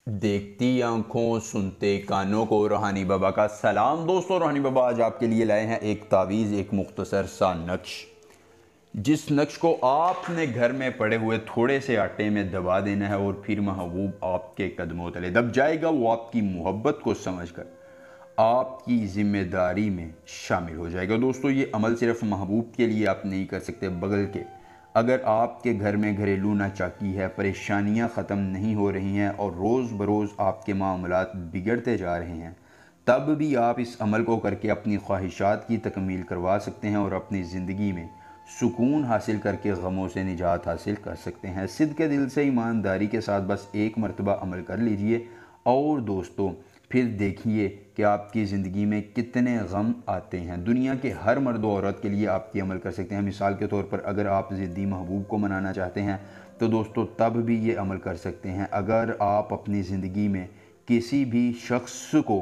देखती आंखों सुनते कानों को रूहानी बाबा का सलाम। दोस्तों, रूहानी बाबा आज आपके लिए लाए हैं एक तावीज़, एक मुख्तसर सा नक्श। जिस नक्श को आपने घर में पड़े हुए थोड़े से आटे में दबा देना है और फिर महबूब आपके कदमों तले दब जाएगा। वो आपकी मोहब्बत को समझकर आपकी ज़िम्मेदारी में शामिल हो जाएगा। दोस्तों, ये अमल सिर्फ महबूब के लिए आप नहीं कर सकते, बगल के अगर आपके घर में घरेलू नाचाकी है, परेशानियां ख़त्म नहीं हो रही हैं और रोज़ बरोज़ आपके मामलात बिगड़ते जा रहे हैं, तब भी आप इस अमल को करके अपनी ख्वाहिशात की तकमील करवा सकते हैं और अपनी ज़िंदगी में सुकून हासिल करके गमों से निजात हासिल कर सकते हैं। सिद्क़ के दिल से ईमानदारी के साथ बस एक मरतबा अमल कर लीजिए और दोस्तों फिर देखिए कि आपकी ज़िंदगी में कितने गम आते हैं। दुनिया के हर मर्द औरत के लिए आप ये अमल कर सकते हैं। मिसाल के तौर पर अगर आप ज़िद्दी महबूब को मनाना चाहते हैं तो दोस्तों तब भी ये अमल कर सकते हैं। अगर आप अपनी ज़िंदगी में किसी भी शख्स को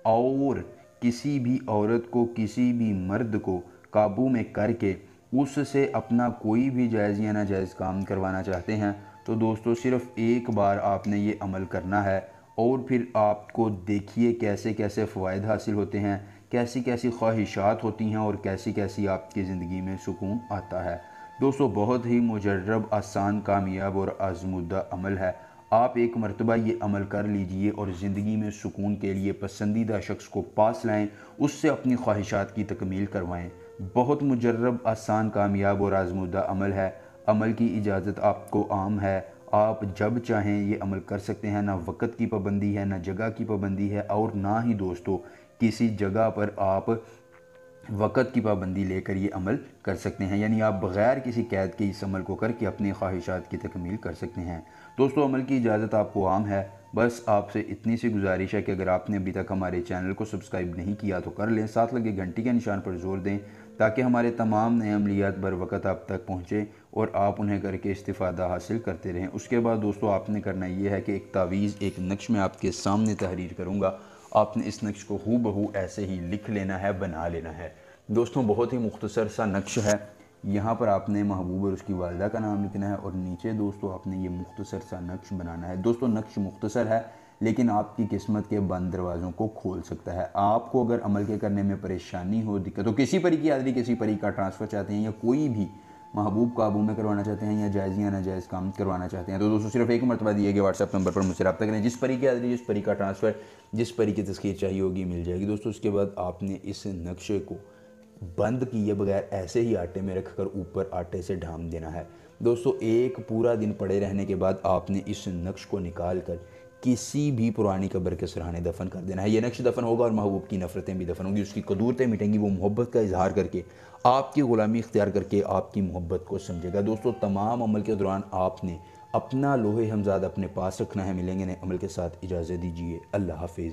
और किसी भी औरत को, किसी भी मर्द को काबू में करके उससे अपना कोई भी जायज़ या नाजायज़ काम करवाना चाहते हैं तो दोस्तों सिर्फ़ एक बार आपने ये अमल करना है और फिर आपको देखिए कैसे कैसे फ़वाइद हासिल होते हैं, कैसी कैसी ख्वाहिशात होती हैं और कैसी कैसी आपकी ज़िंदगी में सुकून आता है। दोस्तों, बहुत ही मुजर्रब, आसान, कामयाब और आज़मूदा अमल है। आप एक मरतबा ये अमल कर लीजिए और ज़िंदगी में सुकून के लिए पसंदीदा शख्स को पास लाएँ, उससे अपनी ख्वाहिशात की तकमील करवाएँ। बहुत मुजर्रब, आसान, कामयाब और आज़मूदा अमल है। अमल की इजाज़त आपको आम है। आप जब चाहें ये अमल कर सकते हैं। ना वक़्त की पाबंदी है, ना जगह की पाबंदी है और ना ही दोस्तों किसी जगह पर आप वक़्त की पाबंदी लेकर ये अमल कर सकते हैं। यानी आप बग़ैर किसी कैद के इस अमल को करके अपनी ख्वाहिशात की तकमील कर सकते हैं। दोस्तों, अमल की इजाज़त आपको आम है। बस आपसे इतनी सी गुजारिश है कि अगर आपने अभी तक हमारे चैनल को सब्सक्राइब नहीं किया तो कर लें, साथ लगे घंटी के निशान पर ज़ोर दें ताकि हमारे तमाम नए अमलियात बर वक़्त आप तक पहुँचे और आप उन्हें करके इस्तिफ़ादा हासिल करते रहें। उसके बाद दोस्तों आपने करना ये है कि एक तावीज़, एक नक्श मैं आपके सामने तहरीर करूँगा। आपने इस नक्श को हूबहू ऐसे ही लिख लेना है, बना लेना है। दोस्तों, बहुत ही मुख्तसर सा नक्श है। यहाँ पर आपने महबूब और उसकी वालदा का नाम लिखना है और नीचे दोस्तों आपने ये मुख्तसर सा नक्श बनाना है। दोस्तों, नक्श मुख्तसर है लेकिन आपकी किस्मत के बंद दरवाज़ों को खोल सकता है। आपको अगर अमल के करने में परेशानी हो, दिक्कत हो, किसी परी की हाज़िरी, किसी परी का ट्रांसफ़र चाहते हैं या कोई भी महबूब काबू में करवाना चाहते हैं या जायज़ या नाजायज़ काम करवाना चाहते हैं तो दोस्तों सिर्फ एक मरतबा दिए गए व्हाट्सएप नंबर पर मुझसे रब्ता करें। जिस परी की हाज़िरी, जिस परी का ट्रांसफ़र, जिस परी की तस्खीर चाहिए होगी मिल जाएगी। दोस्तों, उसके बाद आपने इस नक्शे को बंद किए बगैर ऐसे ही आटे में रखकर ऊपर आटे से ढाम देना है। दोस्तों, एक पूरा दिन पड़े रहने के बाद आपने इस नक्श को निकाल कर किसी भी पुरानी कब्र के सराहने दफन कर देना है। ये नक्श दफन होगा और महबूब की नफ़रतें भी दफन होंगी, उसकी कदूरतें मिटेंगी। वो मोहब्बत का इजहार करके, आपकी ग़ुलामी इख्तियार करके आपकी मोहब्बत को समझेगा। दोस्तों, तमाम अमल के दौरान आपने अपना लोहे हमज़ाद अपने पास रखना है। मिलेंगे नए अमल के साथ, इजाज़त दीजिए। अल्लाह हाफिज़।